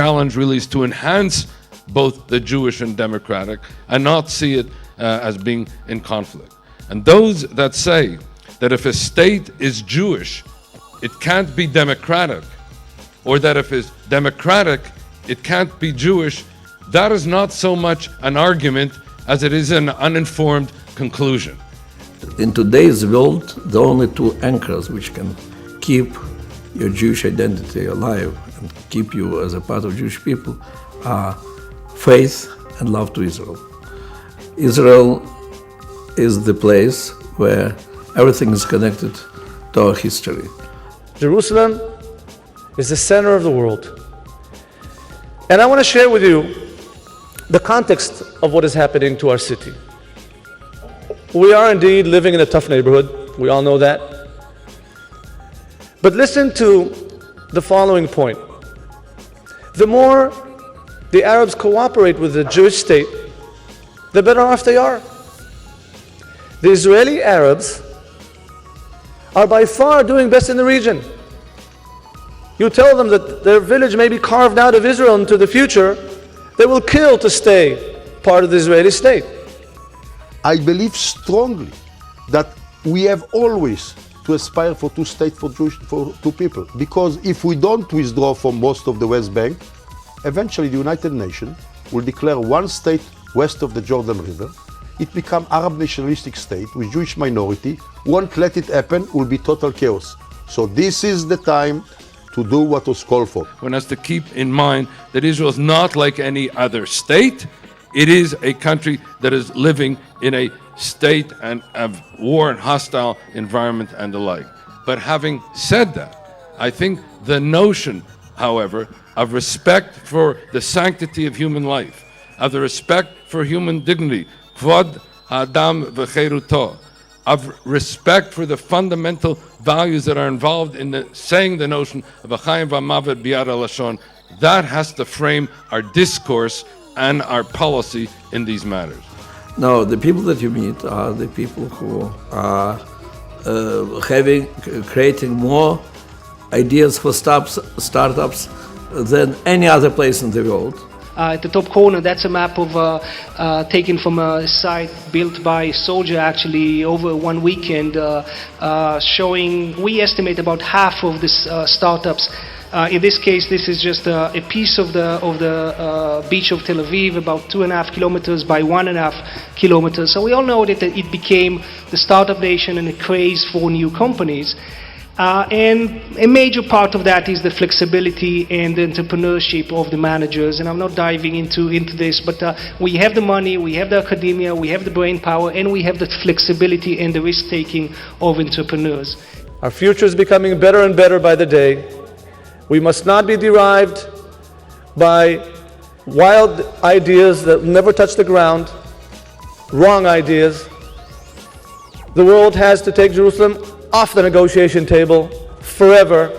challenge really is to enhance both the Jewish and democratic and not see it as being in conflict. And those that say that if a state is Jewish, it can't be democratic, or that if it's democratic, it can't be Jewish, that is not so much an argument as it is an uninformed conclusion. In today's world, the only two anchors which can keep your Jewish identity alive and keep you as a part of Jewish people are faith and love to Israel. Israel is the place where everything is connected to our history. Jerusalem is the center of the world. And I want to share with you the context of what is happening to our city. We are indeed living in a tough neighborhood. We all know that. But listen to the following point. The more the Arabs cooperate with the Jewish state, the better off they are. The Israeli Arabs are by far doing best in the region. You tell them that their village may be carved out of Israel into the future, they will kill to stay part of the Israeli state. I believe strongly that we have always to aspire for two states for two people, because if we don't withdraw from most of the West Bank, eventually the United Nations will declare one state west of the Jordan River. It become Arab nationalistic state with Jewish minority. Won't let it happen, will be total chaos. So this is the time to do what was called for. One has to keep in mind that Israel is not like any other state. It is a country that is living in a state and of war and hostile environment and the like. But having said that, I think the notion, however, of respect for the sanctity of human life, of the respect for human dignity, kvod adam v'cheruto, of respect for the fundamental values that are involved in saying the notion of achayim v'mavet biyad lashon, that has to frame our discourse and our policy in these matters. Now, the people that you meet are the people who are creating more ideas for startups than any other place in the world. At the top corner, that's a map of taken from a site built by a soldier actually over one weekend, showing, we estimate, about half of these startups. In this case, this is just a piece of the beach of Tel Aviv, about 2.5 kilometers by 1.5 kilometers. So we all know that it became the startup nation and a craze for new companies. And a major part of that is the flexibility and the entrepreneurship of the managers. And I'm not diving into this, but we have the money, we have the academia, we have the brain power, and we have the flexibility and the risk-taking of entrepreneurs. Our future is becoming better and better by the day. We must not be derived by wild ideas that never touch the ground, wrong ideas. The world has to take Jerusalem off the negotiation table forever.